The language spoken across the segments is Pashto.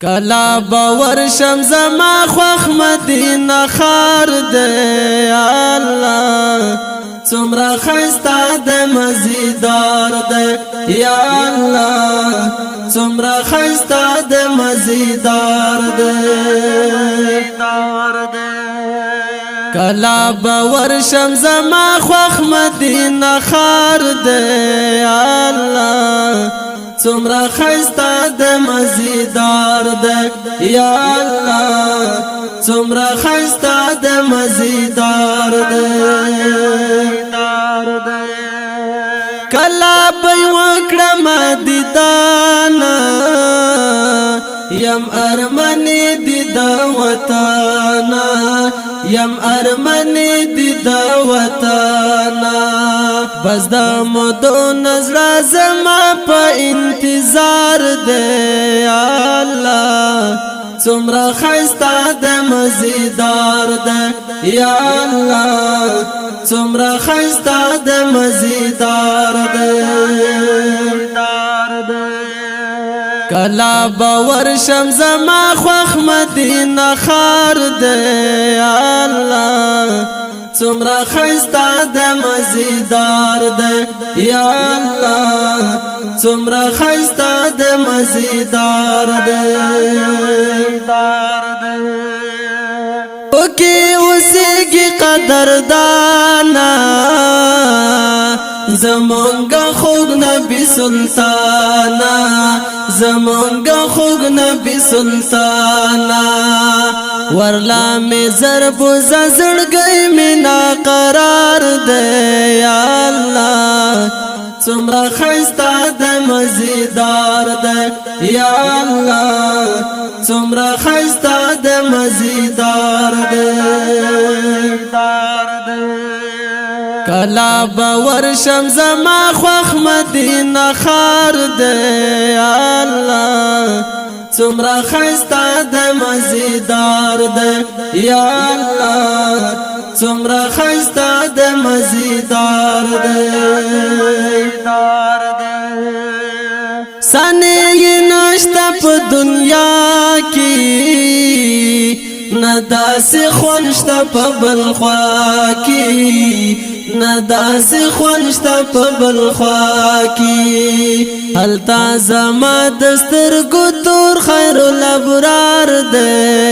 کلا باور شم زما خوخ مدینه خار دے الله څومره خستا د مزیدار دے یا الله څومره خستا د مزیدار دے کلا باور شم زما خوخ مدینه خار دے الله څومره خستا د مزیدار دے یا الله څومره خستا د مزیدار دے کلا په وکړه مدیدانا یم ارمنی دی دا وطانا یم ارمنی دی دا وطانا بس دا مدو نظر زما پا انتظار دے اللہ څومره خستا د مزیدار دے یا اللہ څومره خستا د مزیدار دے کلا باور شم زما خوخ مدینه خار دے الله څومره خستا د مزیدار دے یا الله څومره خستا د مزیدار دے اوکی اوسیږي قدردانا زمونگا خوگ نبی سلطانا زمونگا خوگ نبی سلطانا ورلا میں ضرب زړ گئی مینا قرار دے یا اللہ څومره خستا د مزیدار دے یا اللہ څومره خستا د مزیدار دے کلا باور شم زما خوخ مدینه خار دے الله څومره خستا د مزیدار دے یا الله څومره خستا د مزیدار دے سنی نشتا په دنیا کی نداس خونشتا په بلخوا کی نداس خونشتا په بلخوا کی هلتا زما دستر ګتور خیر الابرار دے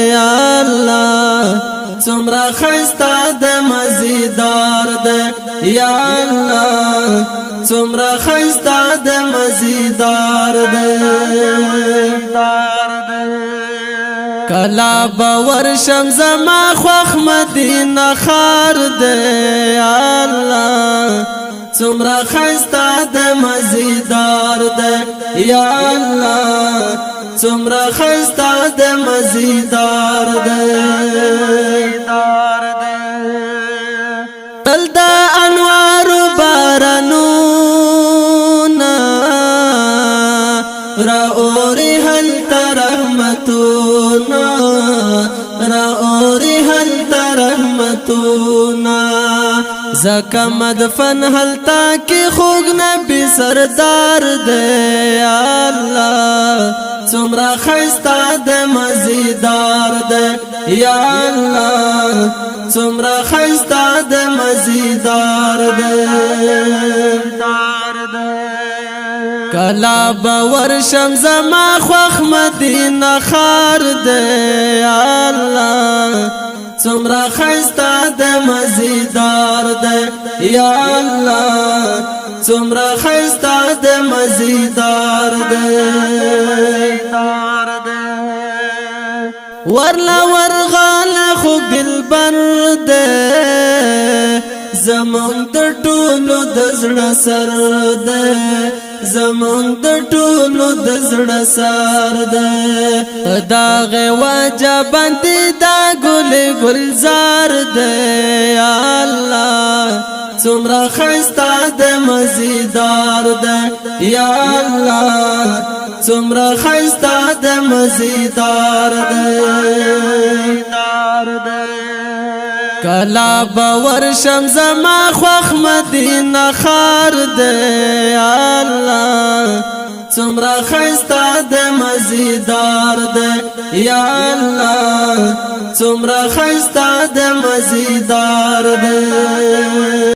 یا الله څومره خستا د مزیدار دے یا الله څومره خستا د مزیدار دے کلا باور شم زما خوخ مدینه خار دے الله څومره خستا د مزیدار دے یا الله څومره خستا د مزیدار دے تل دا انوار بارانونا را اوری هل رحمتونا را اوری هل رحمتونا زکا مدفن حلتا کی خوگ نبی سردار دے اللہ څومره خستا د مزیدار دے یا اللہ څومره خستا د مزیدار دے کلا باور شم زما خوخ مدینه خار دے الله څومره خستا د مزیدار دے یا الله څومره خستا د مزیدار دے ورلا ورغال خو دلبر دے زمون د ټولو د زړه سر دے زمون د ټولو د زړه سر دے داغه وجب باندې دا ګل گلزار دے یا الله څومره خستا د مزیدار دے یا الله څومره خستا د مزیدار دے کلا باور شم زما خوخ مدینه خار دے الله څومره خستا د مزیدار ده یا الله څومره خستا د مزیدار ده